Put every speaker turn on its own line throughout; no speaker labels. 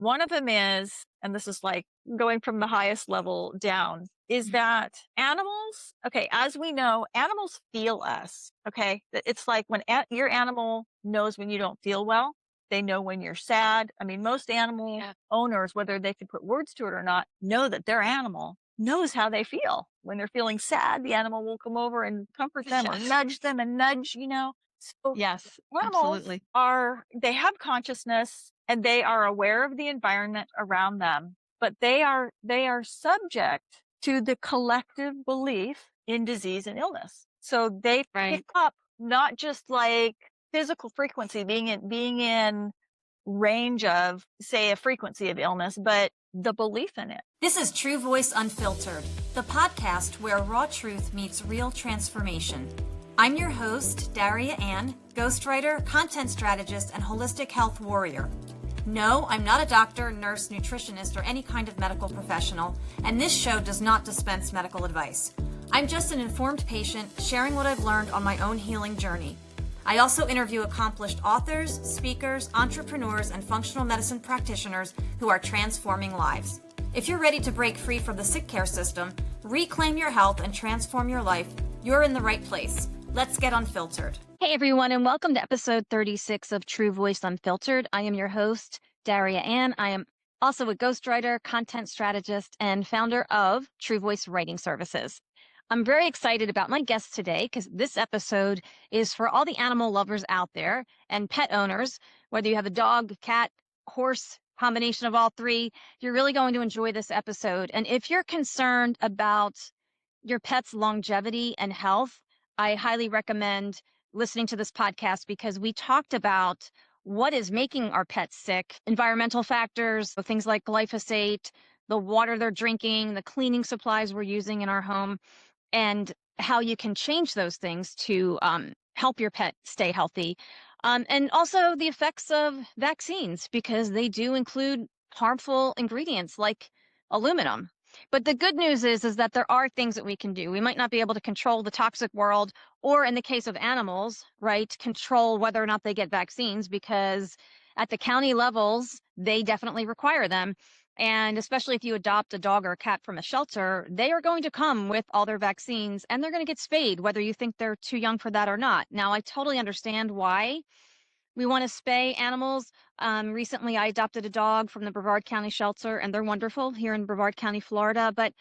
One of them is, and this is like going from the highest level down, is that animals, okay, as we know, animals feel us. Okay. It's like when your animal knows when you don't feel well, they know when you're sad. I mean, most animal
Yeah.
owners, whether they can put words to it or not, know that their animal knows how they feel. When they're feeling sad, the animal will come over and comfort them or
Yes.
nudge them and nudge. So
Yes,
animals
absolutely.
they have consciousness and they are aware of the environment around them, but they are subject to the collective belief in disease and illness. So they pick
Right.
up not just like physical frequency being in range of, say, a frequency of illness, but the belief in it.
This is True Voice Unfiltered, the podcast where raw truth meets real transformation. I'm your host, Daria Anne, ghostwriter, content strategist, and holistic health warrior. No, I'm not a doctor, nurse, nutritionist, or any kind of medical professional, and this show does not dispense medical advice. I'm just an informed patient sharing what I've learned on my own healing journey. I also interview accomplished authors, speakers, entrepreneurs, and functional medicine practitioners who are transforming lives. If you're ready to break free from the sick care system, reclaim your health, and transform your life, you're in the right place. Let's get unfiltered.
Hey, everyone, and welcome to episode 36 of True Voice Unfiltered. I am your host, Daria Anne. I am also a ghostwriter, content strategist, and founder of True Voice Writing Services. I'm very excited about my guest today because this episode is for all the animal lovers out there and pet owners, whether you have a dog, cat, horse, combination of all three, you're really going to enjoy this episode. And if you're concerned about your pet's longevity and health, I highly recommend listening to this podcast because we talked about what is making our pets sick, environmental factors, so things like glyphosate, the water they're drinking, the cleaning supplies we're using in our home, and how you can change those things to help your pet stay healthy. And also the effects of vaccines, because they do include harmful ingredients like aluminum. But the good news is that there are things that we can do. We might not be able to control the toxic world, or in the case of animals, right, control whether or not they get vaccines, because at the county levels, they definitely require them. And especially if you adopt a dog or a cat from a shelter, they are going to come with all their vaccines and they're going to get spayed, whether you think they're too young for that or not. Now, I totally understand why we want to spay animals. Recently, I adopted a dog from the Brevard County shelter, and they're wonderful here in Brevard County, Florida. But,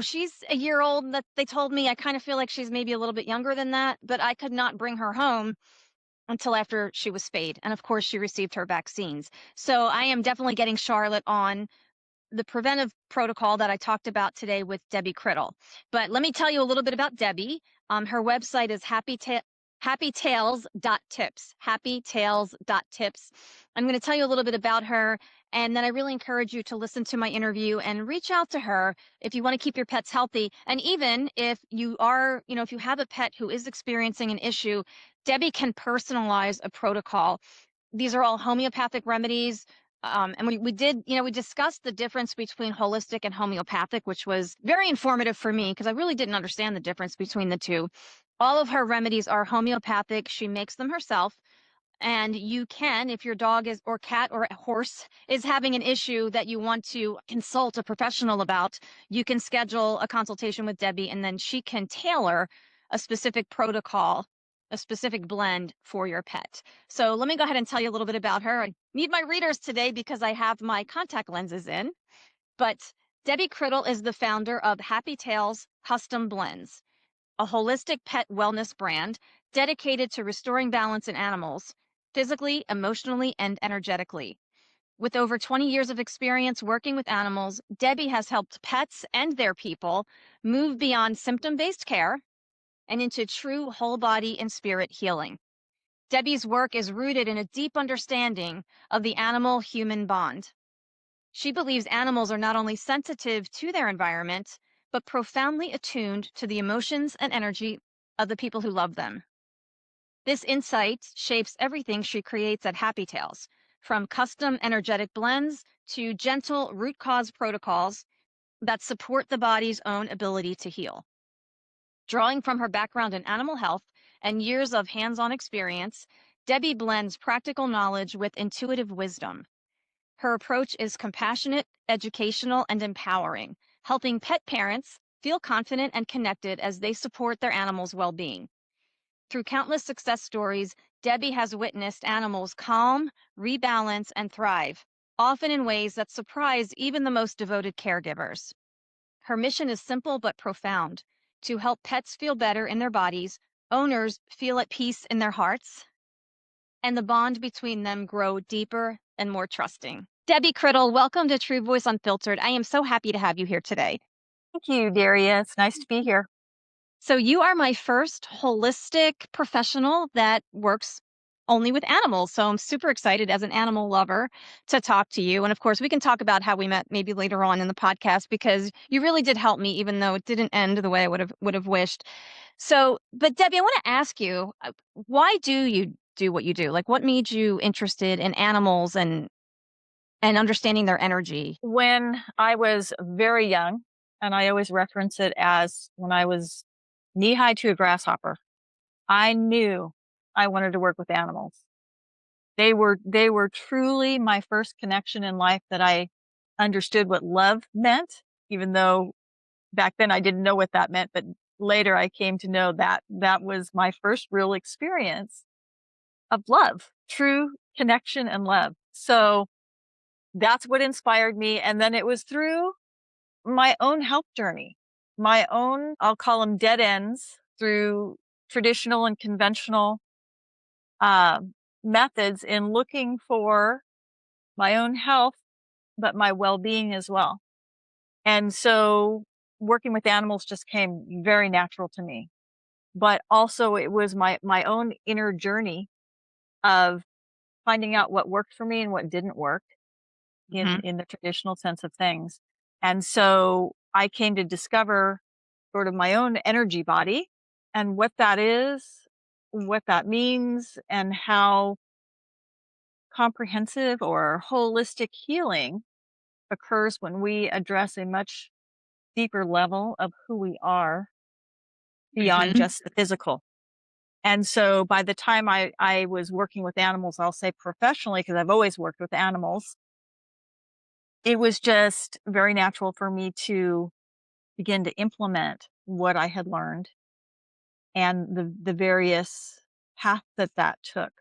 she's a year old. That they told me I kind of feel like she's maybe a little bit younger than that, but I could not bring her home until after she was spayed. And of course, she received her vaccines. So I am definitely getting Charlotte on the preventive protocol that I talked about today with Debbie Criddle. But let me tell you a little bit about Debbie. Her website is happytails.tips. Happytails.tips. I'm going to tell you a little bit about her, and then I really encourage you to listen to my interview and reach out to her if you want to keep your pets healthy. And even if you are, if you have a pet who is experiencing an issue, Debbie can personalize a protocol. These are all homeopathic remedies. And we discussed the difference between holistic and homeopathic, which was very informative for me because I really didn't understand the difference between the two. All of her remedies are homeopathic. She makes them herself. And you can, if your dog is, or cat or horse is having an issue that you want to consult a professional about, you can schedule a consultation with Debbie, and then she can tailor a specific protocol, a specific blend for your pet. So let me go ahead and tell you a little bit about her. I need my readers today because I have my contact lenses in. But Debbie Criddle is the founder of Happy Tails Custom Blends, a holistic pet wellness brand dedicated to restoring balance in animals, physically, emotionally, and energetically. With over 20 years of experience working with animals, Debbie has helped pets and their people move beyond symptom-based care and into true whole body and spirit healing. Debbie's work is rooted in a deep understanding of the animal-human bond. She believes animals are not only sensitive to their environment, but profoundly attuned to the emotions and energy of the people who love them. This insight shapes everything she creates at Happy Tails, from custom energetic blends to gentle root cause protocols that support the body's own ability to heal. Drawing from her background in animal health and years of hands-on experience, Debbie blends practical knowledge with intuitive wisdom. Her approach is compassionate, educational, and empowering, helping pet parents feel confident and connected as they support their animals' well being. Through countless success stories, Debbie has witnessed animals calm, rebalance, and thrive, often in ways that surprise even the most devoted caregivers. Her mission is simple but profound: to help pets feel better in their bodies, owners feel at peace in their hearts, and the bond between them grow deeper and more trusting. Debbie Criddle, welcome to True Voice Unfiltered. I am so happy to have you here today.
Thank you, Daria. It's nice to be here.
So, you are my first holistic professional that works only with animals. So, I'm super excited as an animal lover to talk to you. And of course, we can talk about how we met maybe later on in the podcast, because you really did help me, even though it didn't end the way I would have wished. So, but Debbie, I want to ask you, why do you do what you do? Like, what made you interested in animals and understanding their energy?
When I was very young, and I always reference it as when I was knee high to a grasshopper, I knew I wanted to work with animals. They were truly my first connection in life that I understood what love meant, even though back then I didn't know what that meant, but later I came to know that that was my first real experience of love, true connection and love. So that's what inspired me. And then it was through my own health journey, my own, I'll call them dead ends through traditional and conventional methods in looking for my own health, but my well being as well. And so working with animals just came very natural to me. But also it was my own inner journey of finding out what worked for me and what didn't work
Mhm.
in the traditional sense of things. And so I came to discover sort of my own energy body and what that is, what that means, and how comprehensive or holistic healing occurs when we address a much deeper level of who we are beyond
Mhm.
just the physical. And so by the time I was working with animals, I'll say professionally, because I've always worked with animals, it was just very natural for me to begin to implement what I had learned and the various paths that that took.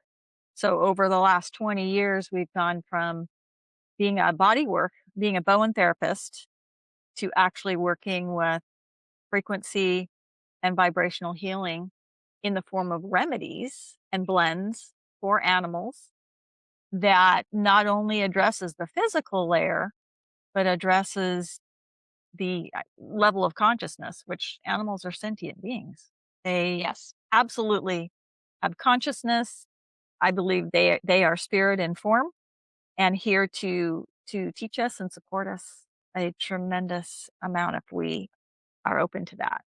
So over the last 20 years, we've gone from being a body work, being a Bowen therapist, to actually working with frequency and vibrational healing in the form of remedies and blends for animals that not only addresses the physical layer, but addresses the level of consciousness, which animals are sentient beings. They
Yes.
absolutely have consciousness. I believe they are spirit in form and here to teach us and support us a tremendous amount if we are open to that.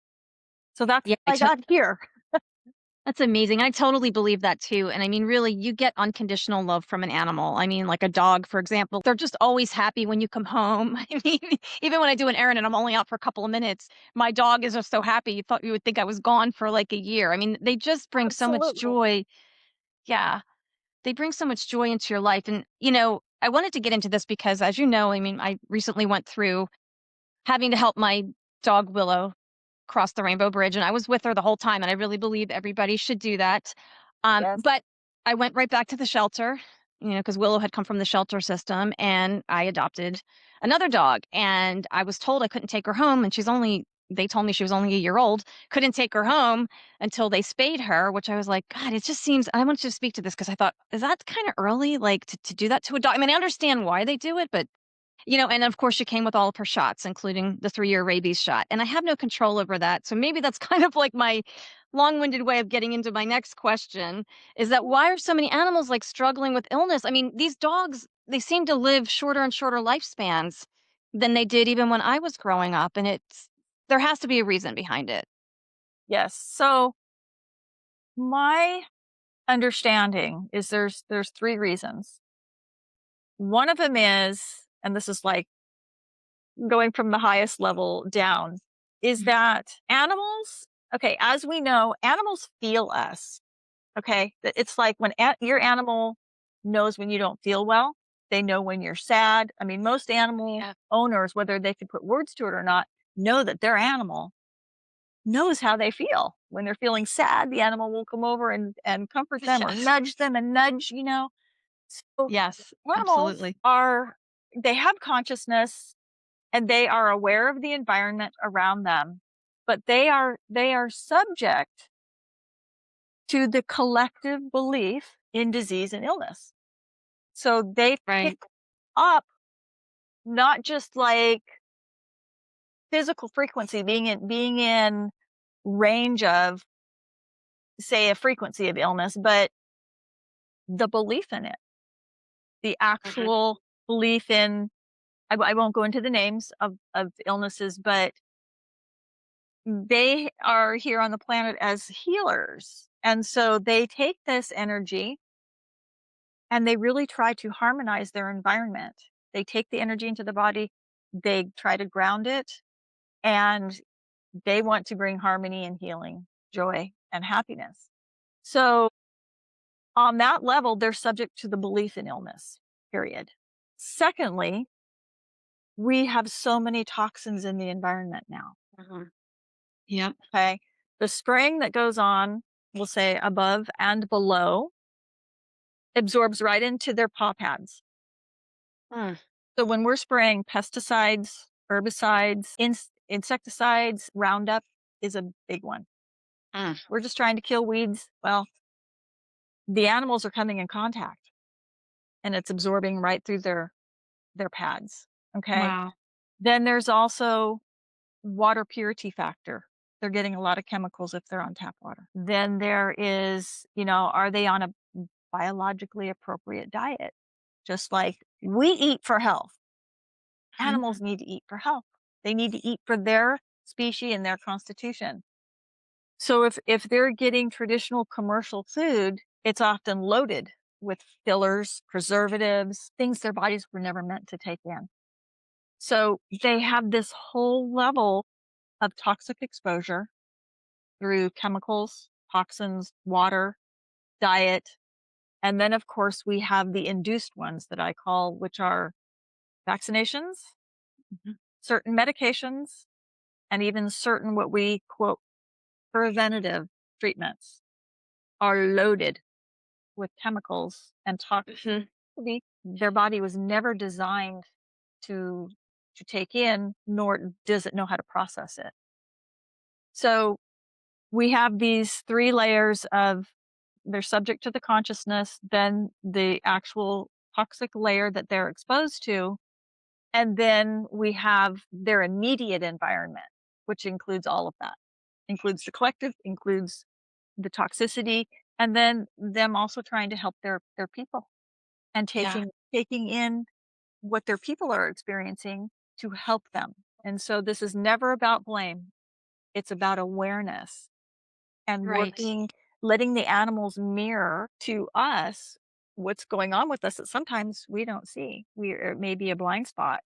So that's
Yeah,
how I got here.
that's amazing. I totally believe that too. And I mean, really, you get unconditional love from an animal. I mean, like a dog, for example, they're just always happy when you come home. I mean, even when I do an errand and I'm only out for a couple of minutes, my dog is just so happy. You would think I was gone for like a year. I mean, they just bring so much
Absolutely.
joy. Yeah, they bring so much joy into your life. And, I wanted to get into this because, as you know, I mean, I recently went through having to help my dog Willow cross the Rainbow Bridge, and I was with her the whole time, and I really believe everybody should do that.
Yes.
But I went right back to the shelter, because Willow had come from the shelter system, and I adopted another dog, and I was told I couldn't take her home, and they told me she was only a year old, couldn't take her home until they spayed her, which I was like, God, it just seems, I want you to speak to this because I thought, is that kind of early, like to do that to a dog? I mean, I understand why they do it, but and of course she came with all of her shots, including the 3-year rabies shot. And I have no control over that. So maybe that's kind of like my long-winded way of getting into my next question, is that why are so many animals like struggling with illness? I mean, these dogs, they seem to live shorter and shorter lifespans than they did even when I was growing up. And there has to be a reason behind it.
Yes. So my understanding is there's three reasons. One of them is, and this is like going from the highest level down, is that animals, okay, as we know, animals feel us. Okay. It's like when your animal knows when you don't feel well, They know when you're sad. I mean, most animal owners, whether they can put words to it or not, know that their animal knows how they feel. When they're feeling sad, the animal will come over and comfort them or
Yes.
nudge them and nudge, So
Yes,
animals
absolutely.
they have consciousness and they are aware of the environment around them, but they are subject to the collective belief in disease and illness. So they
Right.
pick up not just like physical frequency being in range of, say, a frequency of illness, but the belief in it, the
Mhm.
actual belief in, I won't go into the names of illnesses, but they are here on the planet as healers. And so they take this energy and they really try to harmonize their environment. They take the energy into the body, they try to ground it, and they want to bring harmony and healing, joy and happiness. So on that level, they're subject to the belief in illness, period. Secondly, we have so many toxins in the environment now.
Mhm. Yep.
Okay. The spraying that goes on, we'll say above and below, absorbs right into their paw pads.
Mm,
So when we're spraying pesticides, herbicides, insecticides, Roundup is a big one.
mm.
We're just trying to kill weeds. Well, the animals are coming in contact and it's absorbing right through their pads. Okay.
Wow.
Then there's also water purity factor. They're getting a lot of chemicals if they're on tap water. Then there is, are they on a biologically appropriate diet? Just like we eat for health,
Mhm.
animals need to eat for health. They need to eat for their species and their constitution. So if they're getting traditional commercial food, it's often loaded with fillers, preservatives, things their bodies were never meant to take in. So they have this whole level of toxic exposure through chemicals, toxins, water, diet. And then, of course, we have the induced ones that I call, which are vaccinations,
Mhm.
certain medications, and even certain what we quote preventative treatments are loaded with chemicals and
Mhm.
toxicity their body was never designed to take in, nor does it know how to process it. So we have these three layers of, they're subject to the consciousness, then the actual toxic layer that they're exposed to, and then we have their immediate environment, which includes all of that. Includes the collective, includes the toxicity, and then them also trying to help their people and
Yeah.
taking in what their people are experiencing to help them. And so this is never about blame. It's about awareness and
Right.
letting the animals mirror to us what's going on with us that sometimes we don't see. It may be a blind spot.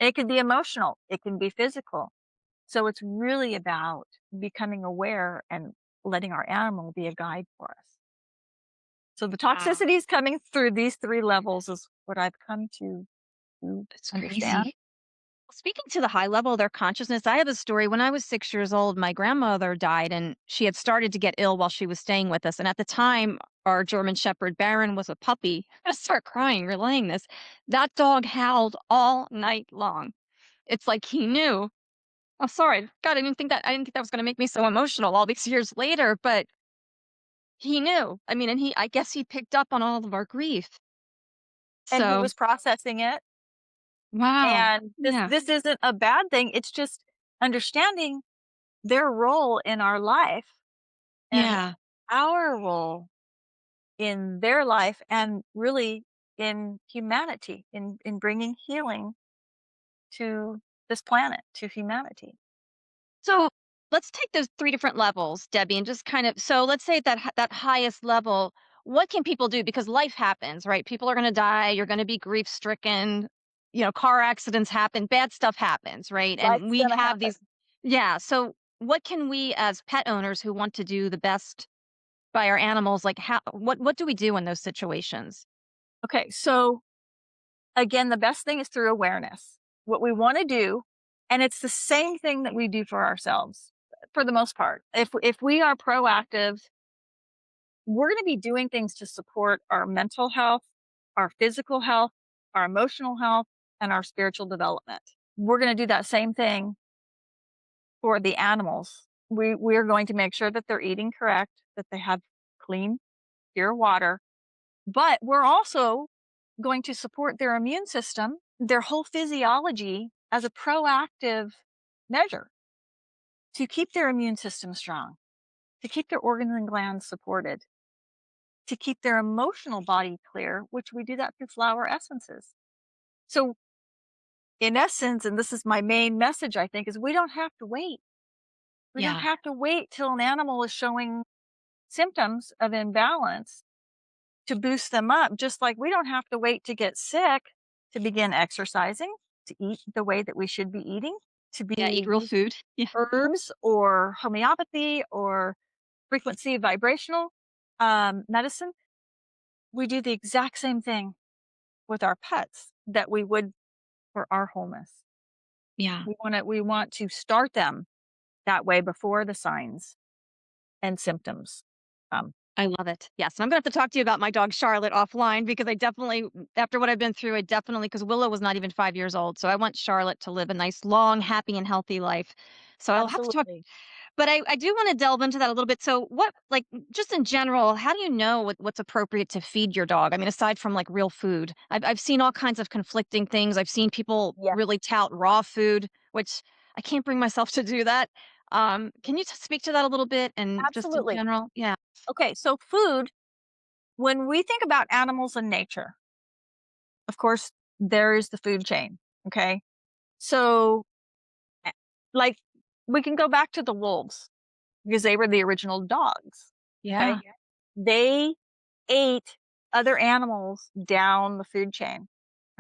It could be emotional. It can be physical. So it's really about becoming aware and letting our animal be a guide for us. So the
Wow.
toxicities coming through these three levels is what I've come to
That's
understand.
crazy. Speaking to the high level of their consciousness, I have a story. When I was 6 years old, my grandmother died and she had started to get ill while she was staying with us. And at the time, our German Shepherd Baron was a puppy. I start crying relaying this. That dog howled all night long. It's like he knew. I'm sorry. God, I didn't think that was going to make me so emotional all these years later, but he knew. I mean, and I guess he picked up on all of our grief.
And he
So,
was processing it.
wow.
And this
Yeah.
this isn't a bad thing. It's just understanding their role in our life and
Yeah.
our role in their life and really in humanity, in bringing healing to this planet, to humanity.
So let's take those three different levels, Debbie, and just kind of so let's say that highest level, what can people do? Because life happens, right? People are going to die. You're going to be grief stricken. Car accidents happen. Bad stuff happens, right? And
Life's
we
gonna
have
happen.
these. Yeah. So what can we, as pet owners who want to do the best by our animals, like what do we do in those situations?
Okay, so again, the best thing is through awareness. What we want to do, and it's the same thing that we do for ourselves for the most part. If we are proactive, we're going to be doing things to support our mental health, our physical health, our emotional health, and our spiritual development. We're going to do that same thing for the animals. We're going to make sure that they're eating correct, that they have clean, pure water, but we're also going to support their immune system, their whole physiology as a proactive measure to keep their immune system strong, to keep their organs and glands supported, to keep their emotional body clear, which we do that through flower essences. So, in essence, and this is my main message, I think, is we don't have to wait. We don't
Yeah.
have to wait till an animal is showing symptoms of imbalance to boost them up, just like we don't have to wait to get sick to begin exercising, to eat the way that we should be eating, to be
Yeah. Eat real
using
food. Yeah.
herbs or homeopathy or frequency vibrational medicine. We do the exact same thing with our pets that we would for our wholeness.
Yeah.
We want to start them that way before the signs and symptoms.
I love it. Yes. And I'm going to have to talk to you about my dog Charlotte offline because I definitely, after what I've been through, because Willow was not even 5 years old. So I want Charlotte to live a nice, long, happy, and healthy life. So I'll have to talk.
Absolutely.
But I do want to delve into that a little bit. So, just in general, how do you know what's appropriate to feed your dog? I mean, aside from like real food, I've seen all kinds of conflicting things. I've seen people
Yes,
really tout raw food, which I can't bring myself to do that. Can you speak to that a little bit and just in
absolutely.
general? Yeah.
Okay, so food, when we think about animals in nature, of course, there is the food chain. Okay. So, a- like, we can go back to the wolves because they were the original dogs. Okay.
Yeah.
Yeah. They ate other animals down the food chain.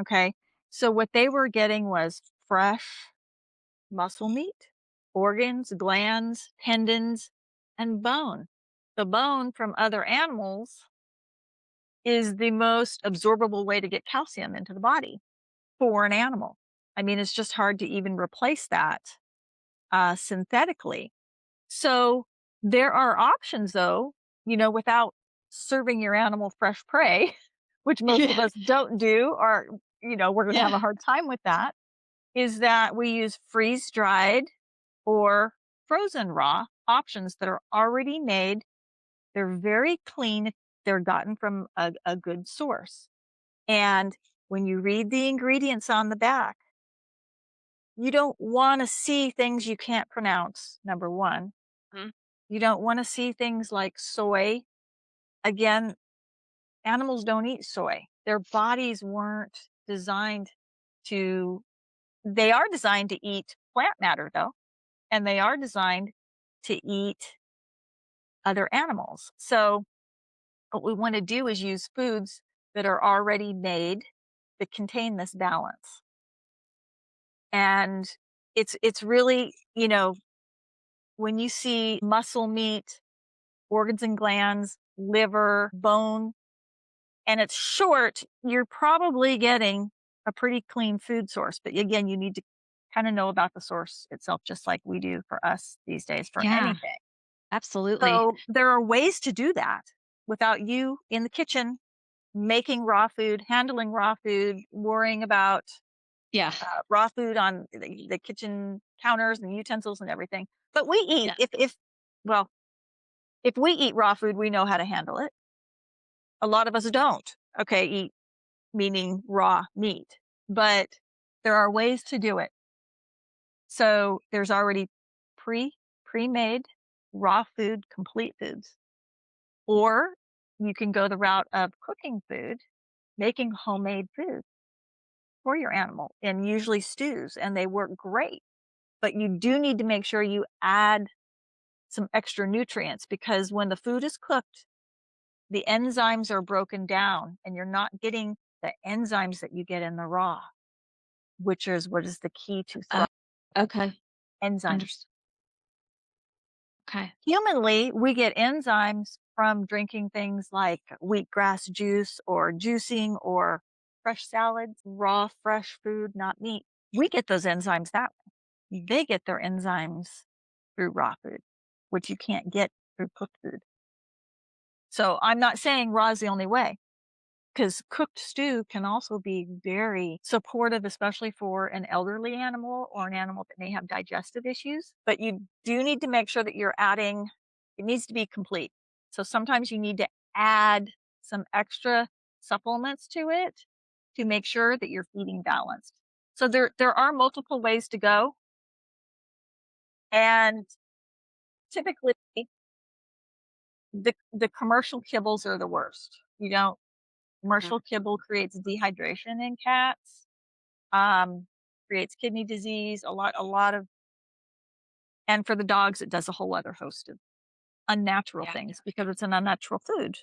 Okay. So, what they were getting was fresh muscle meat, organs, glands, tendons, and bone. The bone from other animals is the most absorbable way to get calcium into the body for an animal. I mean, it's just hard to even replace that synthetically. So there are options, though, without serving your animal fresh prey, which most of
Yeah.
us don't do, or, we're going to have
Yeah.
a hard time with that, is that we use freeze dried or frozen raw options that are already made. They're very clean. They're gotten from a good source. And when you read the ingredients on the back, you don't want to see things you can't pronounce, number one.
Mhm.
You don't want to see things like soy. Again, animals don't eat soy. Their bodies weren't designed to, they are designed to eat plant matter, though, and they are designed to eat other animals. So, what we want to do is use foods that are already made that contain this balance. And it's really, when you see muscle meat, organs and glands, liver, bone, and it's short, you're probably getting a pretty clean food source. But again, you need to kind of know about the source itself, just like we do for us these days for
Yeah.
anything.
Absolutely.
So there are ways to do that without you in the kitchen making raw food, handling raw food, worrying about
Yeah.
raw food on the kitchen counters and utensils and everything. But we eat,
Yeah.
well, if we eat raw food, we know how to handle it. A lot of us don't. Okay, eat meaning raw meat, but there are ways to do it. So there's already pre-made raw food, complete foods, or you can go the route of cooking food, making homemade food for your animal, and usually stews, and they work great. But you do need to make sure you add some extra nutrients because when the food is cooked, the enzymes are broken down and you're not getting the enzymes that you get in the raw, which is what is the key to
Uh,
thrive.
okay.
Enzymes.
Understood. Okay.
Humanly, we get enzymes from drinking things like wheatgrass juice or juicing or fresh salads, raw, fresh food, not meat. We get those enzymes that way. They get their enzymes through raw food, which you can't get through cooked food. So I'm not saying raw is the only way, because cooked stew can also be very supportive, especially for an elderly animal or an animal that may have digestive issues. But you do need to make sure that you're adding, it needs to be complete. So sometimes you need to add some extra supplements to it to make sure that you're feeding balanced. So there are multiple ways to go. And typically the commercial kibbles are the worst. You don't Commercial kibble creates dehydration in cats, um, creates kidney disease, a lot of, and for the dogs, it does a whole other host of unnatural things because it's an unnatural food.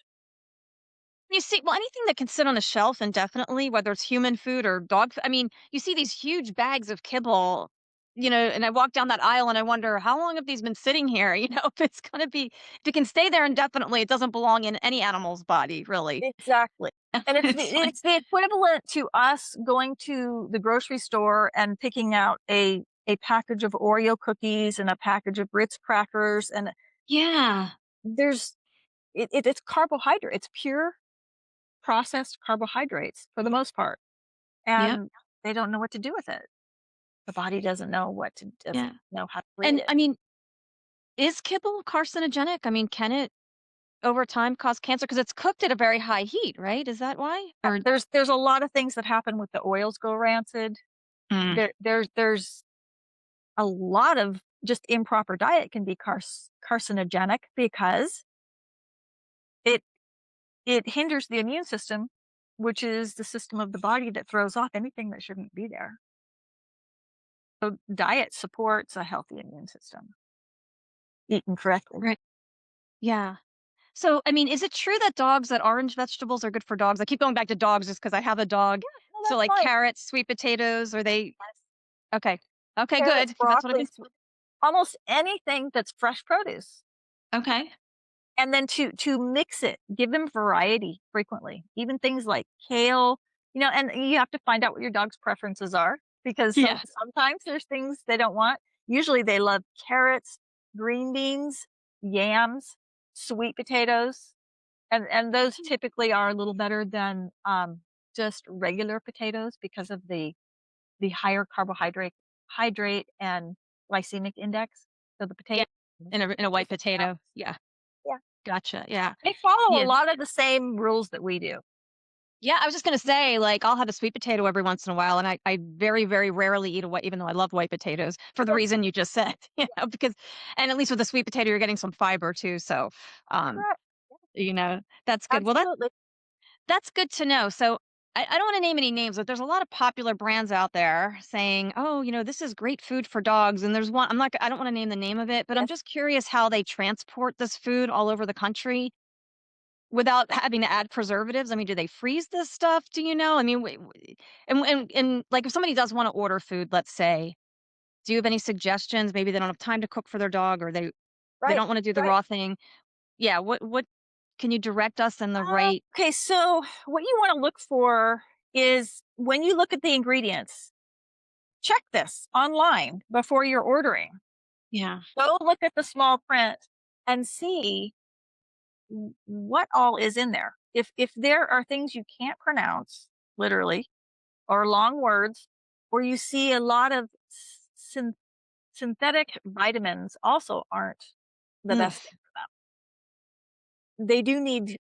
You see, well, anything that can sit on a shelf indefinitely, whether it's human food or dog food. I mean, you see these huge bags of kibble, and I walk down that aisle and I wonder how long have these been sitting here? If it's going to be, if it can stay there indefinitely, it doesn't belong in any animal's body, really.
Exactly. And it's the
It's like,
it's the equivalent to us going to the grocery store and picking out a package of Oreo cookies and a package of Ritz crackers, and
yeah,
there's it's carbohydrate. It's pure processed carbohydrates for the most part,
yep,
and they don't know what to do with it. The body doesn't
yeah.
know how to treat
And
it.
I mean, is kibble carcinogenic? I mean, can it over time cause cancer? Because it's cooked at a very high heat, right? Is that why? Or
There's a lot of things that happen with the oils go rancid.
Mm.
There's a lot of just improper diet can be carcinogenic because it it hinders the immune system, which is the system of the body that throws off anything that shouldn't be there. So diet supports a healthy immune system, eaten correctly.
Right. Yeah. So, I mean, is it true that orange vegetables are good for dogs? I keep going back to dogs just because I have a dog.
No,
So,
that's
like
fine.
carrots, sweet potatoes, are they
Yes.
okay? Okay,
Carrots,
good. 'Cause that's what I've
broccoli,
been.
almost anything that's fresh produce.
Okay.
And then to mix it, give them variety frequently, even things like kale, and you have to find out what your dog's preferences are because
Yeah.
sometimes there's things they don't want. Usually they love carrots, green beans, yams, sweet potatoes, and those typically are a little better than just regular potatoes because of the higher carbohydrate hydrate and glycemic index. So the
Yeah.
potato
In a white potato. Yeah.
yeah.
Gotcha. Yeah.
They follow a
Yeah.
lot of the same rules that we do.
Yeah, I was just gonna say, like, I'll have a sweet potato every once in a while, and I very, very rarely eat a white, even though I love white potatoes for the
Yes,
reason you just said,
yeah,
because, and at least with the sweet potato, you're getting some fiber too. So, um,
correct.
that's good. Well,
Absolutely.
that's good to know. So I don't want to name any names, but there's a lot of popular brands out there saying, "Oh, this is great food for dogs." And there's one. I don't want to name the name of it, but I'm
Yes,
just curious how they transport this food all over the country without having to add preservatives. I mean, do they freeze this stuff? Do you know? I mean, and like if somebody does want to order food, let's say, do you have any suggestions? Maybe they don't have time to cook for their dog, or they
right,
don't want to do the
right.
raw thing. Yeah. What can you direct us in the right?
Okay, so what you wanna look for is when you look at the ingredients, check this online before you're ordering.
Yeah.
Go look at the small print and see what all is in there. If there are things you can't pronounce, literally, or long words, or you see a lot of synthetic vitamins also aren't the
Mm,
best thing for them. They do need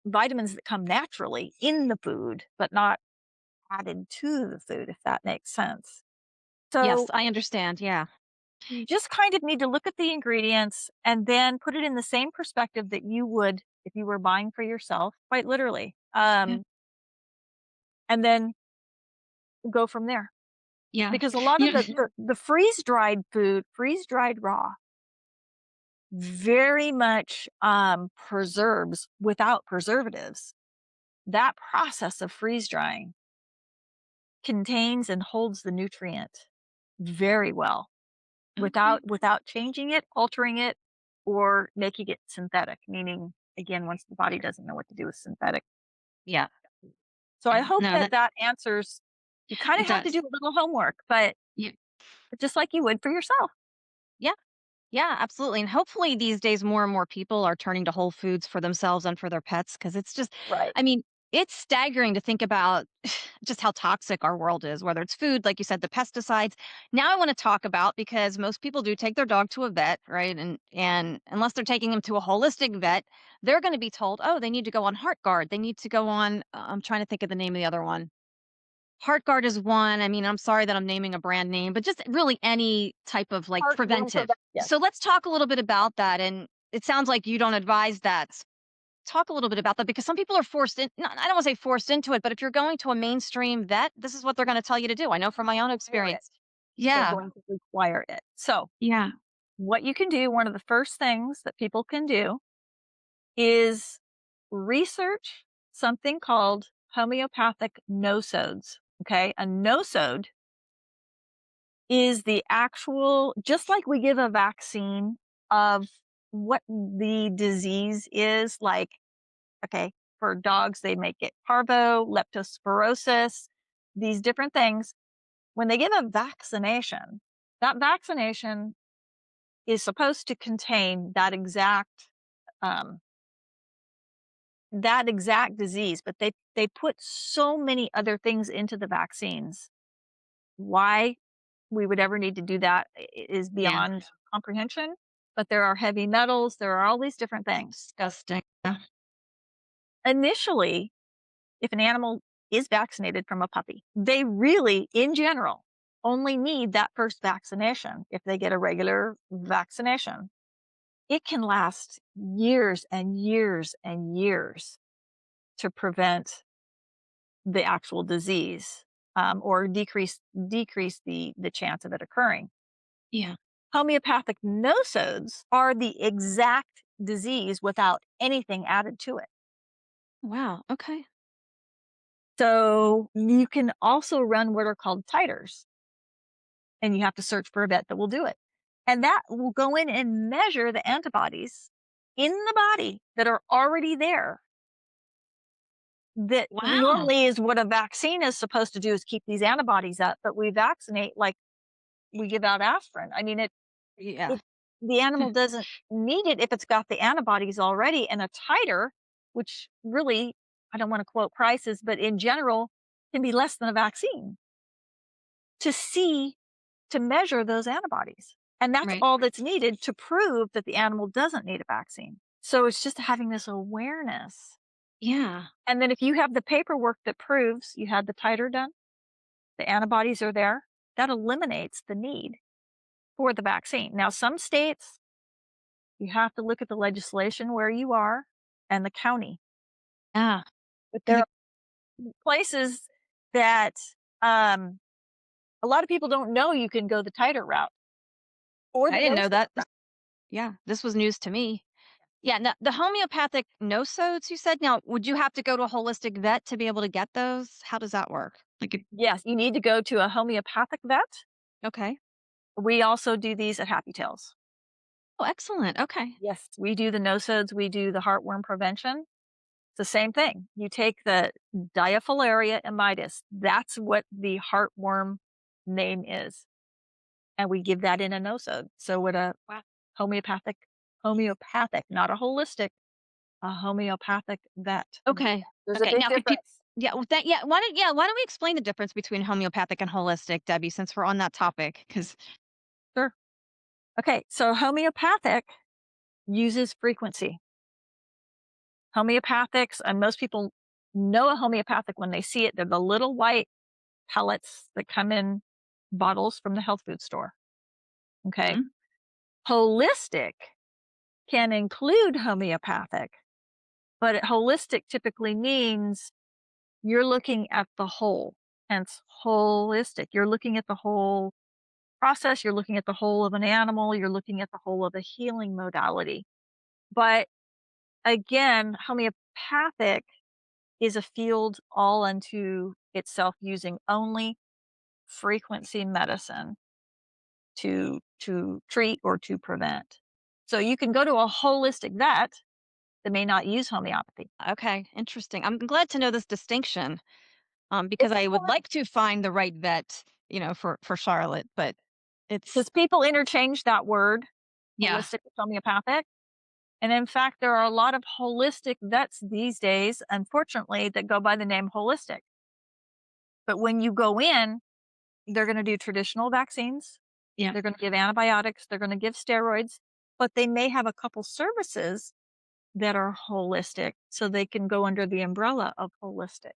vitamins that come naturally in the food, but not added to the food, if that makes sense.
yes,
So
I understand. Yeah.
you just kind of need to look at the ingredients and then put it in the same perspective that you would if you were buying for yourself, quite literally.
Yeah.
And then go from there.
Yeah.
Because a lot of
Yeah.
the freeze dried food, freeze dried raw, very much preserves without preservatives. That process of freeze drying contains and holds the nutrient very well
Okay.
without changing it, altering it, or making it synthetic, meaning again, once the body doesn't know what to do with synthetic.
Yeah.
So I
Yeah.
hope
No,
that
that
that answers. You kind
it
of have to
does.
do a little homework, but
Yeah.
just like you would for yourself.
Yeah. Yeah, absolutely. And hopefully these days more and more people are turning to whole foods for themselves and for their pets because it's just,
Right.
I mean, it's staggering to think about just how toxic our world is, whether it's food, like you said, the pesticides. Now I want to talk about because most people do take their dog to a vet, right? And unless they're taking them to a holistic vet, they're going to be told, oh, they need to go on Heart Guard. They need to go on, I'm trying to think of the name of the other one. HeartGuard is one. I mean, I'm sorry that I'm naming a brand name, but just really any type of like
Heartworm
preventive.
prevention.
So let's talk a little bit about that. And it sounds like you don't advise that. Talk a little bit about that because some people are forced in. I don't want to say forced into it, but if you're going to a mainstream vet, this is what they're going to tell you to do. I know from my own
Require it.
experience.
They're
Yeah.
going to require it. So
Yeah.
what you can do, one of the first things that people can do is research something called homeopathic nosodes. Okay. A nosode is the actual, just like we give a vaccine of what the disease is, like, okay, for dogs, they make it parvo, leptospirosis, these different things. When they give a vaccination, that vaccination is supposed to contain um, that exact disease, but they put so many other things into the vaccines. Why we would ever need to do that is
Yeah.
beyond comprehension. But there are heavy metals, there are all these different things.
Disgusting. Yeah.
Initially, if an animal is vaccinated from a puppy, they really, in general, only need that first vaccination. If they get a regular vaccination, it can last years and years and years to prevent the actual disease, or decrease the chance of it occurring.
Yeah.
Homeopathic nosodes are the exact disease without anything added to it.
Wow. Okay.
So you can also run what are called titers, and you have to search for a vet that will do it. And that will go in and measure the antibodies in the body that are already there. That
Wow.
normally is what a vaccine is supposed to do, is keep these antibodies up, but we vaccinate like we give out aspirin. I mean,
Yeah.
it the animal doesn't need it if it's got the antibodies already, and a titer, which really, I don't want to quote prices, but in general can be less than a vaccine to see, to measure those antibodies. And that's
Right.
all that's needed to prove that the animal doesn't need a vaccine. So it's just having this awareness.
Yeah.
And then if you have the paperwork that proves you had the titer done, the antibodies are there, that eliminates the need for the vaccine. Now, some states, you have to look at the legislation where you are and the county.
Yeah.
But there
'Cause
are places that, um, a lot of people don't know you can go the titer route or
I
the
didn't
no
know that. Yeah. This was news to me. Yeah, now the homeopathic nosodes you said, now would you have to go to a holistic vet to be able to get those? How does that work? Like it
Yes, you need to go to a homeopathic vet.
okay.
We also do these at Happy Tails.
Oh, excellent. Okay.
Yes, we do the nosodes, we do the heartworm prevention. It's the same thing. You take the Diafilaria immitis. That's what the heartworm name is. And we give that in a nosode. So with a
Wow.
homeopathic, not a holistic, a homeopathic vet.
Okay.
There's a
Okay.
big
Now could people
difference.
yeah, well, why don't we explain the difference between homeopathic and holistic, Debbie, since we're on that topic? Because
Sure. Okay, so homeopathic uses frequency. Homeopathics, and most people know a homeopathic when they see it. They're the little white pellets that come in bottles from the health food store. Okay. Holistic can include homeopathic, but holistic typically means you're looking at the whole, hence holistic. You're looking at the whole process, you're looking at the whole of an animal, you're looking at the whole of a healing modality. But again, homeopathic is a field all unto itself, using only frequency medicine to treat or to prevent. So you can go to a holistic vet that may not use homeopathy.
okay, interesting. I'm glad to know this distinction. because
It's
I would like to find the right vet, for Charlotte, but it's
because people interchange that word,
yeah,
holistic with homeopathic. And in fact, there are a lot of holistic vets these days, unfortunately, that go by the name holistic. But when you go in, they're going to do traditional vaccines.
yeah,
They're going to give antibiotics. They're going to give steroids, but they may have a couple services that are holistic so they can go under the umbrella of holistic.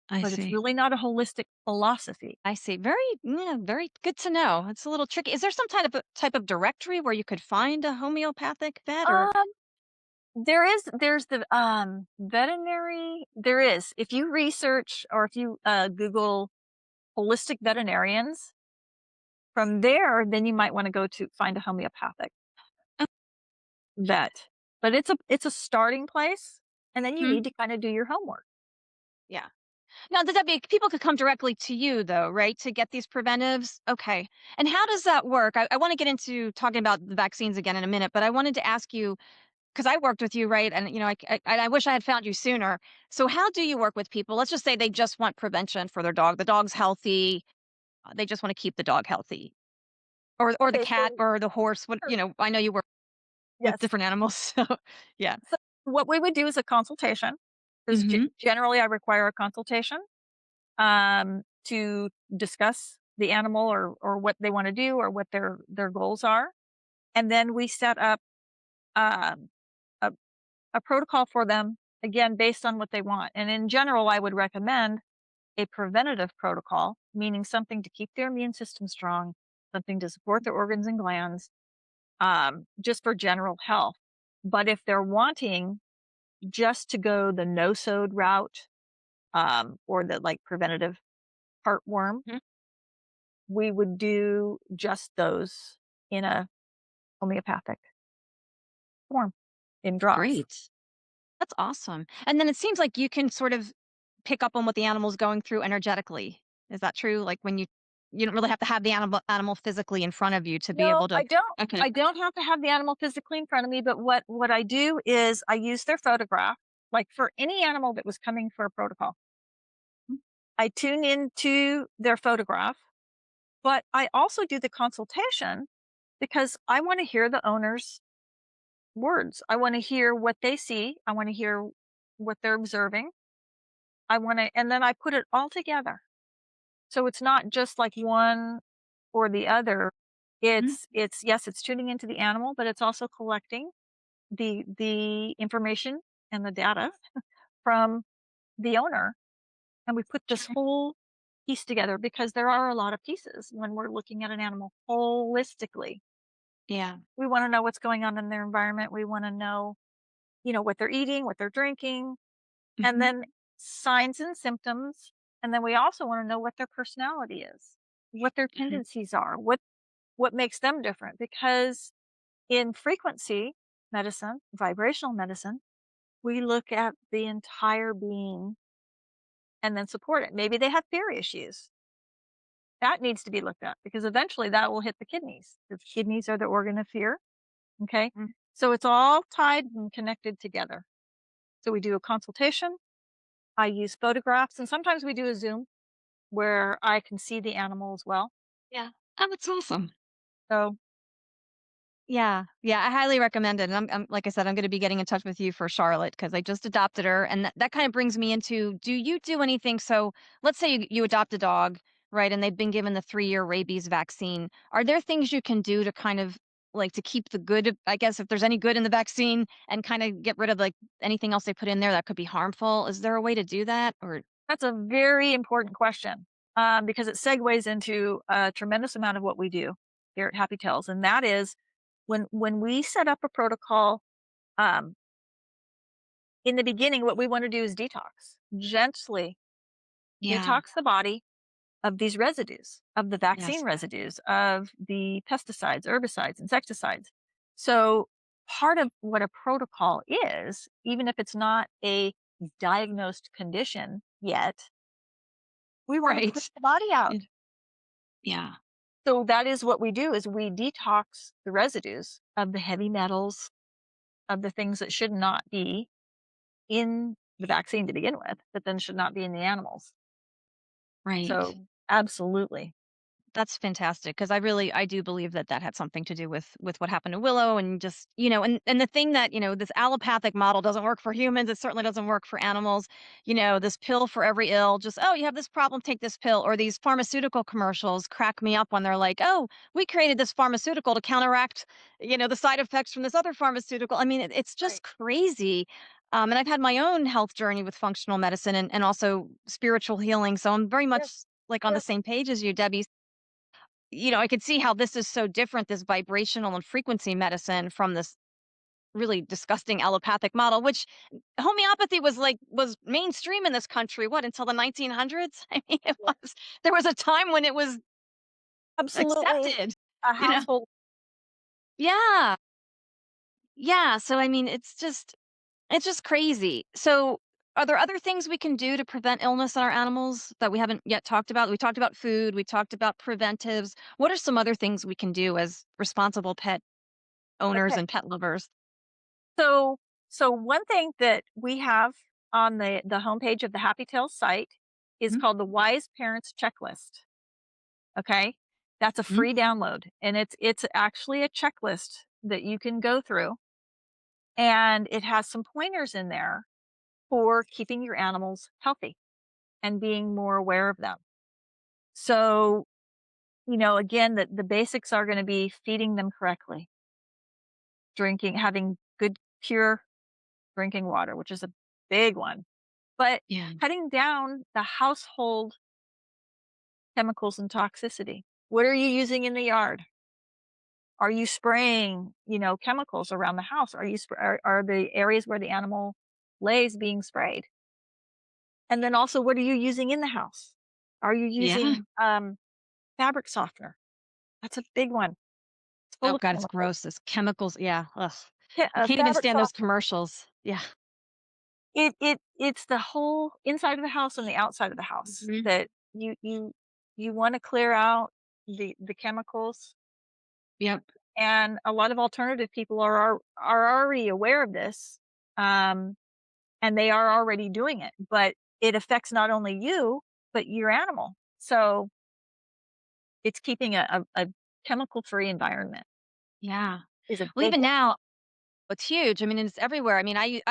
I
But it's
see.
really not a holistic philosophy.
I see. Very, yeah, very good to know. It's a little tricky. Is there some type of directory where you could find a homeopathic vet or
Um, there's the veterinary. There is. If you research or if you Google holistic veterinarians, from there, then you might want to go to find a homeopathic vet. But it's a starting place, and then you
Mhm.
need to kind of do your homework.
Yeah. Now, does that be people could come directly to you though, right? To get these preventives? Okay. And how does that work? I want to get into talking about the vaccines again in a minute, but I wanted to ask you because I worked with you, right? And I wish I had found you sooner. So how do you work with people? Let's just say they just want prevention for their dog. The dog's healthy. They just want to keep the dog healthy. Or the
Okay,
cat
so
or the horse.
sure.
I know you work with
Yes.
different animals. So yeah.
So what we would do is a consultation. Because
Hmm.
generally, I require a consultation to discuss the animal or what they want to do or what their goals are, and then we set up um, a, a protocol for them again based on what they want. And in general, I would recommend a preventative protocol, meaning something to keep their immune system strong, something to support their organs and glands, just for general health. But if they're wanting just to go the no-sode route, or the like preventative heartworm, we would do just those in a homeopathic form in drops.
Great. That's awesome. And then it seems like you can sort of pick up on what the animal's going through energetically. Is that true? Like when you don't really have to have the animal physically in front of you to be
No,
able to
I don't.
okay.
I don't have to have the animal physically in front of me, but what I do is I use their photograph, like for any animal that was coming for a protocol. I tune into their photograph, but I also do the consultation because I want to hear the owner's words. I want to hear what they see. I want to hear what they're observing. I want to, and then I put it all together. So it's not just like one or the other.
Mhm.
It's yes, it's tuning into the animal, but it's also collecting the information and the data from the owner, and we put this
Sure.
whole piece together because there are a lot of pieces when we're looking at an animal holistically.
Yeah.
We want to know what's going on in their environment. We want to know, what they're eating, what they're drinking, and
Mhm.
then signs and symptoms. And then we also want to know what their personality is, what their
Mhm.
tendencies are, what makes them different. Because in frequency medicine, vibrational medicine, we look at the entire being and then support it. Maybe they have fear issues. That needs to be looked at because eventually that will hit the kidneys. The kidneys are the organ of fear. Okay.
Mm.
So it's all tied and connected together. So we do a consultation. I use photographs and sometimes we do a Zoom where I can see the animal as well.
Yeah. Oh, that's awesome.
So
Yeah, yeah, I highly recommend it. And like I said, I'm going to be getting in touch with you for Charlotte because I just adopted her, and that kind of brings me into: do you do anything? So, let's say you adopt a dog, right, and they've been given the 3-year rabies vaccine. Are there things you can do to kind of like to keep the good? I guess if there's any good in the vaccine, and kind of get rid of like anything else they put in there that could be harmful. Is there a way to do that? Or
that's a very important question because it segues into a tremendous amount of what we do here at Happy Tales. And that is when we set up a protocol, um, in the beginning, what we want to do is detox, gently
yeah,
detox the body of these residues, of the vaccine
yes,
residues, of the pesticides, herbicides, insecticides. So, part of what a protocol is, even if it's not a diagnosed condition yet, we want to clear
right,
the body out.
yeah, yeah,
So that is what we do is we detox the residues of the heavy metals, of the things that should not be in the vaccine to begin with, but then should not be in the animals.
Right.
So absolutely.
That's fantastic because I do believe that that had something to do with what happened to Willow and just, and the thing that, this allopathic model doesn't work for humans, it certainly doesn't work for animals. This pill for every ill, just, oh, you have this problem, take this pill. Or these pharmaceutical commercials crack me up when they're like, oh, we created this pharmaceutical to counteract, the side effects from this other pharmaceutical. I mean, it's
Right.
just crazy. And I've had my own health journey with functional medicine and also spiritual healing. So I'm very much
Yes.
like on the
Yes.
same page as you, Debbie. I could see how this is so different, this vibrational and frequency medicine from this really disgusting allopathic model, which homeopathy was mainstream in this country, what, until the 1900s? I mean,
Yeah.
there was a time when it was
Absolutely.
accepted,
A
you know?
household.
Yeah. Yeah. So, I mean, it's just crazy. So, are there other things we can do to prevent illness in our animals that we haven't yet talked about? We talked about food, we talked about preventives. What are some other things we can do as responsible pet owners
Okay.
and pet lovers?
So so one thing that we have on the homepage of the Happy Tales site is
Mhm,
called the Wise Parents Checklist. Okay? That's a
mhm.
free download, and it's actually a checklist that you can go through, and it has some pointers in there for keeping your animals healthy and being more aware of them. So, again, the basics are going to be feeding them correctly, drinking, having good, pure drinking water, which is a big one, but
Yeah.
cutting down the household chemicals and toxicity. What are you using in the yard? Are you spraying, chemicals around the house? Are the areas where the animal lays being sprayed? And then also, what are you using in the house? Are you
Yeah.
using fabric softener? That's a big one. It's full
Oh
of
god, it's
chemicals.
gross. Those chemicals. Yeah. Ugh. I can't even
Fabric
stand those
softener.
commercials. Yeah.
It's the whole inside of the house and the outside of the house
Mhm.
that you want to clear out the chemicals.
Yep.
And a lot of alternative people are already aware of this, um, and they are already doing it. But it affects not only you but your animal. So it's keeping a chemical free environment
Yeah.
is a
Well,
big
even
one.
now, it's huge. I mean, it's everywhere. I mean, I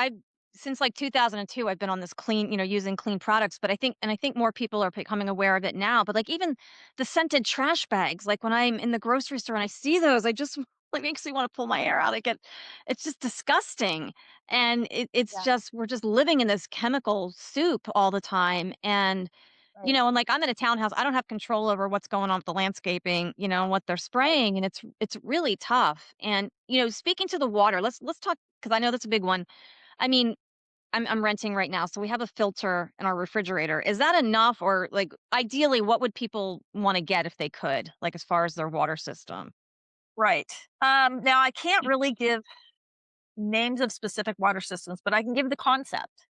since like 2002, I've been on this clean, using clean products. But I think more people are becoming aware of it now. But like even the scented trash bags, like when I'm in the grocery store and I see those, I just like makes me want to pull my hair out. It's just disgusting, and it's
Yeah.
just we're just living in this chemical soup all the time, and
Right.
and like I'm in a townhouse, I don't have control over what's going on with the landscaping, and what they're
Right.
spraying, and it's really tough. And speaking to the water, let's talk because I know that's a big one. I mean, I'm renting right now, so we have a filter in our refrigerator. Is that enough, or like ideally, what would people want to get if they could, like as far as their water system?
Right. Now I can't really give names of specific water systems, but I can give the concept.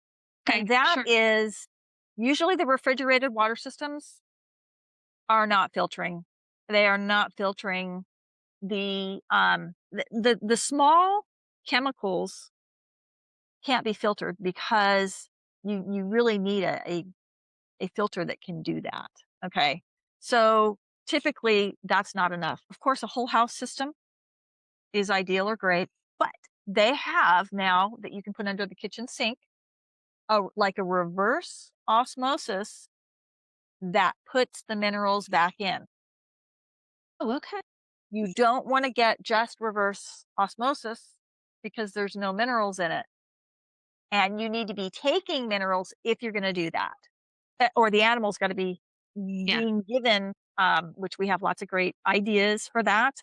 Okay,
And that
sure.
is usually the refrigerated water systems are not filtering. They are not filtering the small chemicals can't be filtered because you really need a filter that can do that. Okay. So typically that's not enough. Of course, a whole house system is ideal or great, but they have now that you can put under the kitchen sink like a reverse osmosis that puts the minerals back in.
Oh, okay.
You don't want to get just reverse osmosis because there's no minerals in it. And you need to be taking minerals if you're going to do that. Or the animal's got to be
Yeah.
being given, which we have lots of great ideas for that.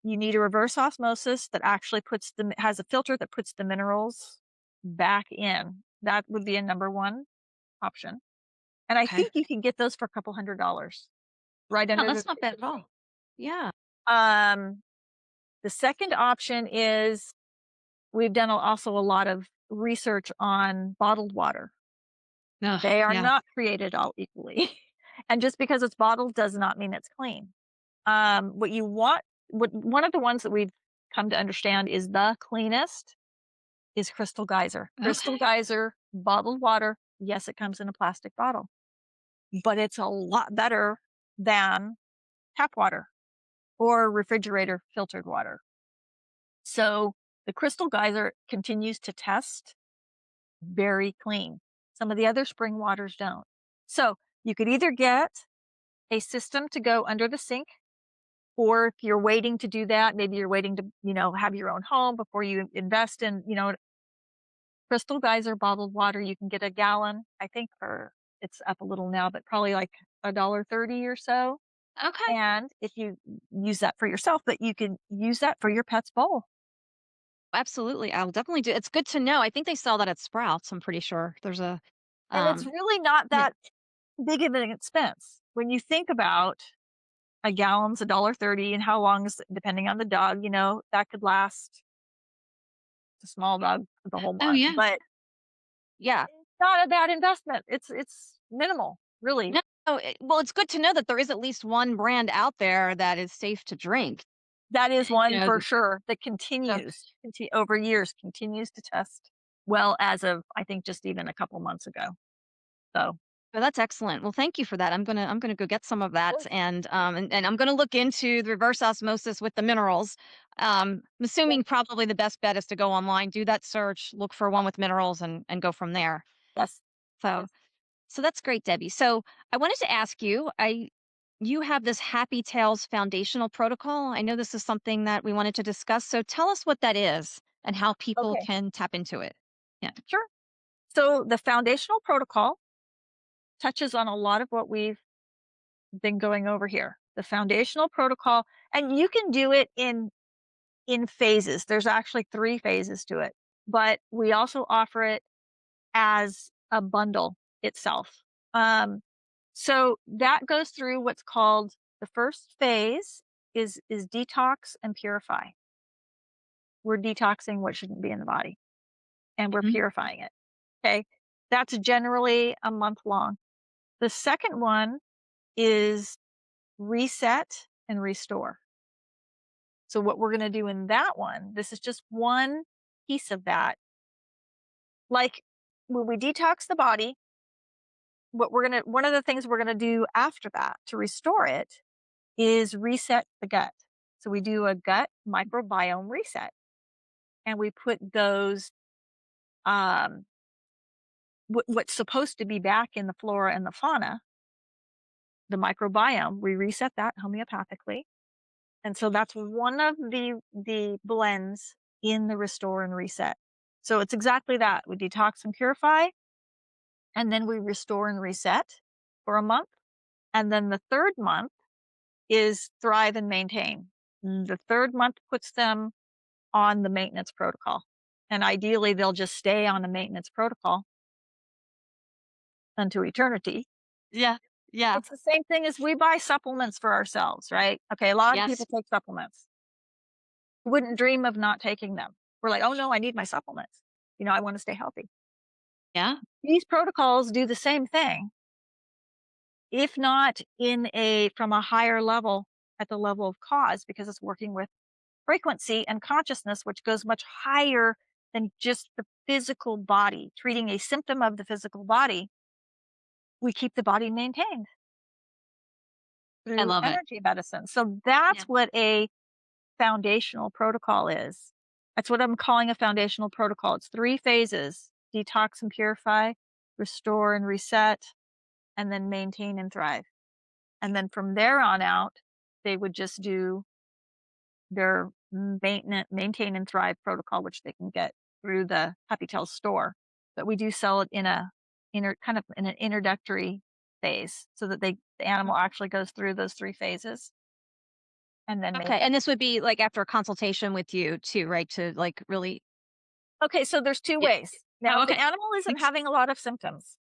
You need a reverse osmosis that actually has a filter that puts the minerals back in. That would be a number one option. And I
Okay.
think you can get those for a couple $100 right
No,
under the
that's not bad
kitchen
at all.
sink.
Yeah.
Um, the second option is we've done also a lot of research on bottled water.
Ugh,
They are
yeah.
not created all equally. And just because it's bottled does not mean it's clean. What you want, what one of the ones that we've come to understand is the cleanest is Crystal Geyser.
Okay.
Crystal Geyser bottled water. Yes, it comes in a plastic bottle, but it's a lot better than tap water or refrigerator filtered water. So the Crystal Geyser continues to test very clean. Some of the other spring waters don't. So you could either get a system to go under the sink, or if you're waiting to do that, maybe you're waiting to, have your own home before you invest in, Crystal Geyser bottled water. You can get a gallon, I think it's up a little now, but probably like $1.30 or so.
Okay.
And if you use that for yourself, but you can use that for your pet's bowl.
Absolutely. I'll definitely do. It's good to know. I think they sell that at Sprouts. I'm pretty sure there's a,
And it's
um,
really not
yeah.
that big of an expense. When you think about a gallon's $1.30 and how long is, depending on the dog, that could last a small dog for the whole
Oh,
month.
yeah.
But
Yeah.
it's not a bad investment. It's minimal, really.
No, well, it's good to know that there is at least one brand out there that is safe to drink.
That is one
You
for
know,
sure that
so
over years, continues to test well as of, I think, just even a couple months ago. So,
well, that's excellent. Well, thank you for that. I'm gonna go get some of
of
that,
course,
and I'm gonna look into the reverse osmosis with the minerals. I'm
yes,
assuming probably the best bet is to go online, do that search, look for one with minerals, and go from there.
yes,
So
yes.
so that's great, Debbie. So I wanted to ask you, you have this Happy Tales foundational protocol. I know this is something that we wanted to discuss. So tell us what that is and how people
Okay,
can tap into it. Yeah.
sure. So the foundational protocol touches on a lot of what we've been going over here. The foundational protocol, and you can do it in phases. There's actually 3 phases to it, but we also offer it as a bundle itself. Um, so that goes through what's called the first phase is detox and purify. We're detoxing what shouldn't be in the body, and we're
Mhm.
purifying it. Okay. That's generally a month long. The second one is reset and restore. So what we're going to do in that one, this is just one piece of that. Like when we detox the body, one of the things we're going to do after that to restore it is reset the gut. So we do a gut microbiome reset, and we put those um what's supposed to be back in the flora and the fauna, the microbiome, we reset that homeopathically. And so that's one of the blends in the restore and reset. So it's exactly that. We detox and purify, and then we restore and reset for a month. And then the third month is thrive and maintain. The third month puts them on the maintenance protocol. And ideally, they'll just stay on the maintenance protocol unto eternity.
Yeah. Yeah.
It's the same thing as we buy supplements for ourselves, right? Okay, a lot of
Yes.
people take supplements. Wouldn't dream of not taking them. We're like, "Oh, no, I need my supplements. I wanna stay healthy."
Yeah.
These protocols do the same thing, if not from a higher level, at the level of cause, because it's working with frequency and consciousness, which goes much higher than just the physical body. Treating a symptom of the physical body, we keep the body maintained
I
through
love it.
energy medicine. So that's
Yeah.
what a foundational protocol is. That's what I'm calling a foundational protocol. It's 3 phases: detox and purify, restore and reset, and then maintain and thrive. And then from there on out, they would just do their maintain and thrive protocol, which they can get through the Happy Tales store. But we do sell it in a kind of in an introductory phase, so that the animal actually goes through those 3 phases and then
Okay.
maintain.
And this would be like after a consultation with you too, right? To like really.
Okay, so there's 2
Yeah.
ways. Now,
Oh,
if the
okay.
animal isn't
Thanks.
having a lot of symptoms,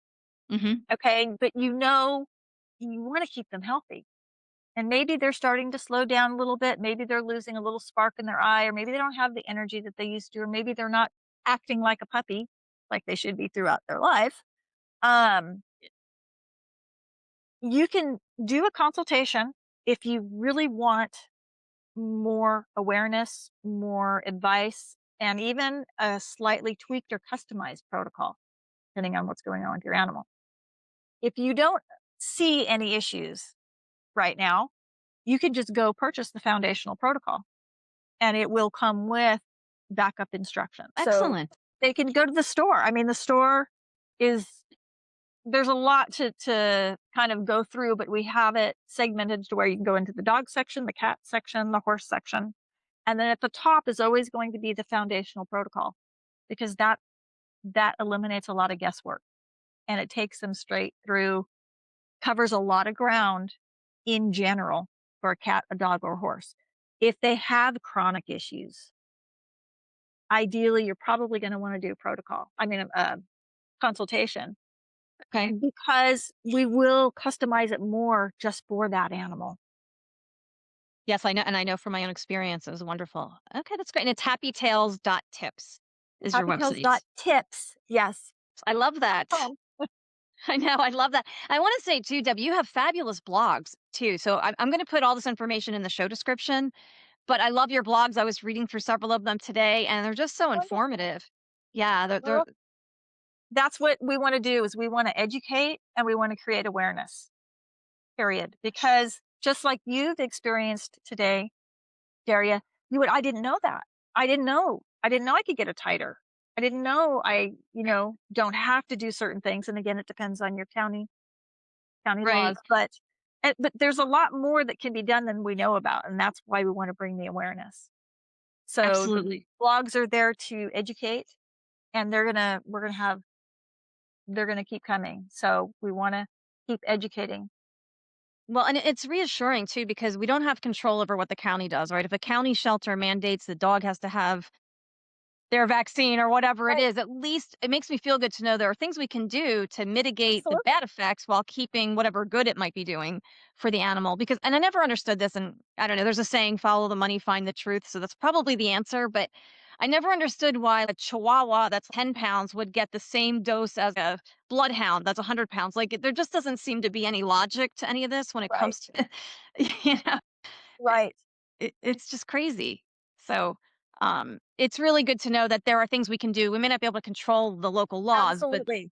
Hmm.
okay, but you wanna keep them healthy, and maybe they're starting to slow down a little bit, maybe they're losing a little spark in their eye, or maybe they don't have the energy that they used to, or maybe they're not acting like a puppy, like they should be throughout their life. Um, you can do a consultation if you really want more awareness, more advice, and even a slightly tweaked or customized protocol, depending on what's going on with your animal. If you don't see any issues right now, you can just go purchase the foundational protocol and it will come with backup instructions. So
Excellent.
they can go to the store. I mean, the store is there's a lot to kind of go through, but we have it segmented to where you can go into the dog section, the cat section, the horse section. And then at the top is always going to be the foundational protocol because that eliminates a lot of guesswork and it takes them straight through, covers a lot of ground in general for a cat, a dog, or a horse. If they have chronic issues, ideally you're probably going to want to do protocol. I mean, consultation
Okay.
because we will customize it more just for that animal.
Yes, I know. And I know from my own experience, it was wonderful. Okay, that's great. And it's happytails.tips is your website.
Tips. Yes.
I love that. I know. I love that. I want to say too, Deb, you have fabulous blogs too. So I'm going to put all this information in the show description, but I love your blogs. I was reading through several of them today and they're just so informative. Yeah. They're
Well, that's what we want to do is we want to educate and we want to create awareness, period. Because just like you've experienced today, Daria, I didn't know that. I didn't know. I didn't know I could get a titer. I didn't know don't have to do certain things. And again, it depends on your county
right.
laws, but there's a lot more that can be done than we know about, and that's why we want to bring the awareness. So the
Absolutely.
blogs are there to educate, and they're gonna keep coming. So we want to keep educating.
Well, and it's reassuring too, because we don't have control over what the county does, right? If a county shelter mandates the dog has to have their vaccine or whatever it
Right.
is, at least it makes me feel good to know there are things we can do to mitigate the
Absolutely.
bad effects while keeping whatever good it might be doing for the animal. Because, and I never understood this, and I don't know, there's a saying, follow the money, find the truth. So that's probably the answer, but I never understood why a chihuahua that's 10 pounds would get the same dose as a bloodhound that's 100 pounds. Like, there just doesn't seem to be any logic to any of this when it
Right.
comes to, you know,
Right.
it's just crazy. So, it's really good to know that there are things we can do. We may not be able to control the local laws, but
Absolutely.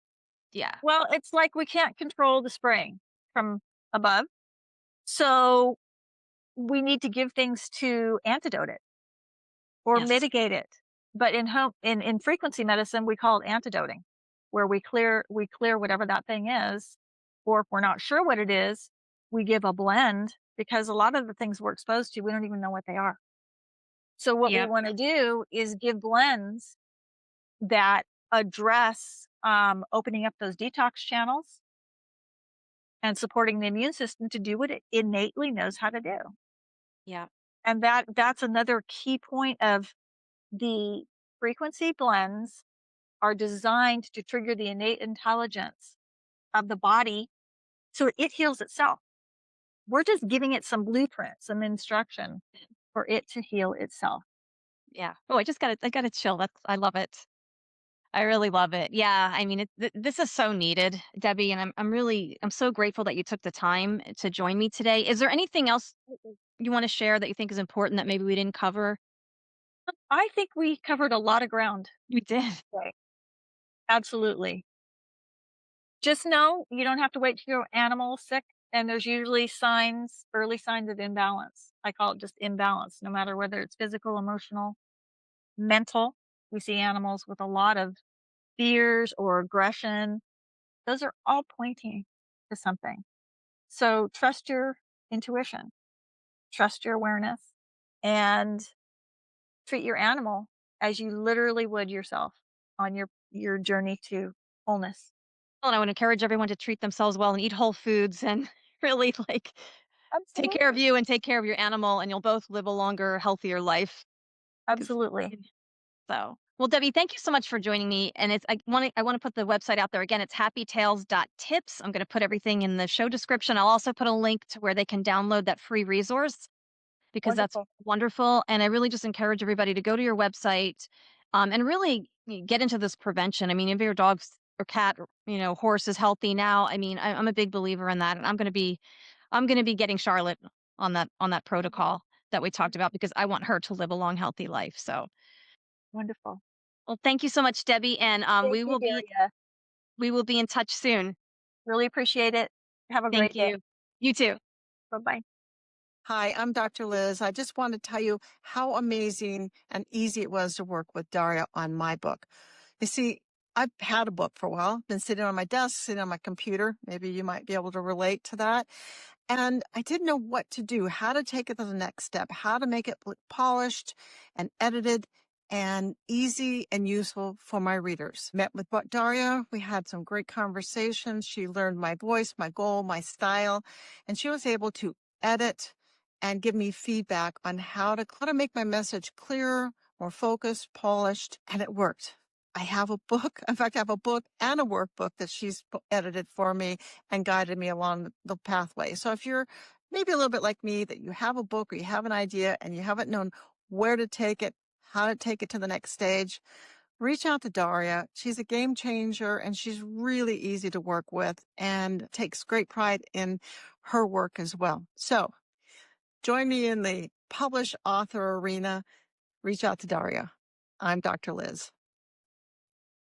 yeah.
Well, it's like we can't control the spraying from above, so we need to give things to antidote it or
Yes.
mitigate it. But in frequency medicine, we call it antidoting, where we clear whatever that thing is, or if we're not sure what it is, we give a blend because a lot of the things we're exposed to, we don't even know what they are. So what we
Yep.
want to do is give blends that address opening up those detox channels and supporting the immune system to do what it innately knows how to do.
Yeah.
And that's another key point of the frequency blends are designed to trigger the innate intelligence of the body so it heals itself. We're just giving it some blueprints, some instruction for it to heal itself.
Yeah. Oh, I got to chill. I love it. I really love it. Yeah. I mean, this is so needed, Debbie. And I'm so grateful that you took the time to join me today. Is there anything else you want to share that you think is important that maybe we didn't cover?
I think we covered a lot of ground
We did.
today. Absolutely. Just know you don't have to wait till your animal's sick, and there's usually early signs of imbalance. I call it just imbalance, no matter whether it's physical, emotional, mental. We see animals with a lot of fears or aggression. Those are all pointing to something. So trust your intuition, trust your awareness, and treat your animal as you literally would yourself on your journey to wholeness.
And I would encourage everyone to treat themselves well and eat whole foods and really like take care of
Absolutely.
you and take care of your animal, and you'll both live a longer, healthier life. 'Cause
Absolutely.
so, well, Debbie, thank you so much for joining me. And I want to put the website out there again. It's happytails.tips. I'm going to put everything in the show description. I'll also put a link to where they can download that free resource because that's
Wonderful.
wonderful. And I really just encourage everybody to go to your website, and really get into this prevention. I mean, if your dog's or cat, or, horse is healthy now, I mean, I'm a big believer in that, and I'm going to be getting Charlotte on that protocol that we talked about because I want her to live a long, healthy life. So.
Wonderful.
Well, thank you so much, Debbie, and
Thank you, Daria.
we will be in touch soon.
Really appreciate it. Have a
Thank
great day.
you. You too.
Bye-bye.
Hi, I'm Dr. Liz. I just want to tell you how amazing and easy it was to work with Daria on my book. You see, I've had a book for a while, been sitting on my desk, sitting on my computer. Maybe you might be able to relate to that. And I didn't know what to do, how to take it to the next step, how to make it polished and edited and easy and useful for my readers. Met with Daria. We had some great conversations. She learned my voice, my goal, my style, and she was able to edit and give me feedback on how to make my message clearer, more focused, polished, and it worked. I have a book. In fact, I have a book and a workbook that she's edited for me and guided me along the pathway. So if you're maybe a little bit like me, that you have a book or you have an idea and you haven't known where to take it, how to take it to the next stage, reach out to Daria. She's a game changer and she's really easy to work with and takes great pride in her work as well. So join me in the published author arena. Reach out to Daria. I'm Dr. Liz.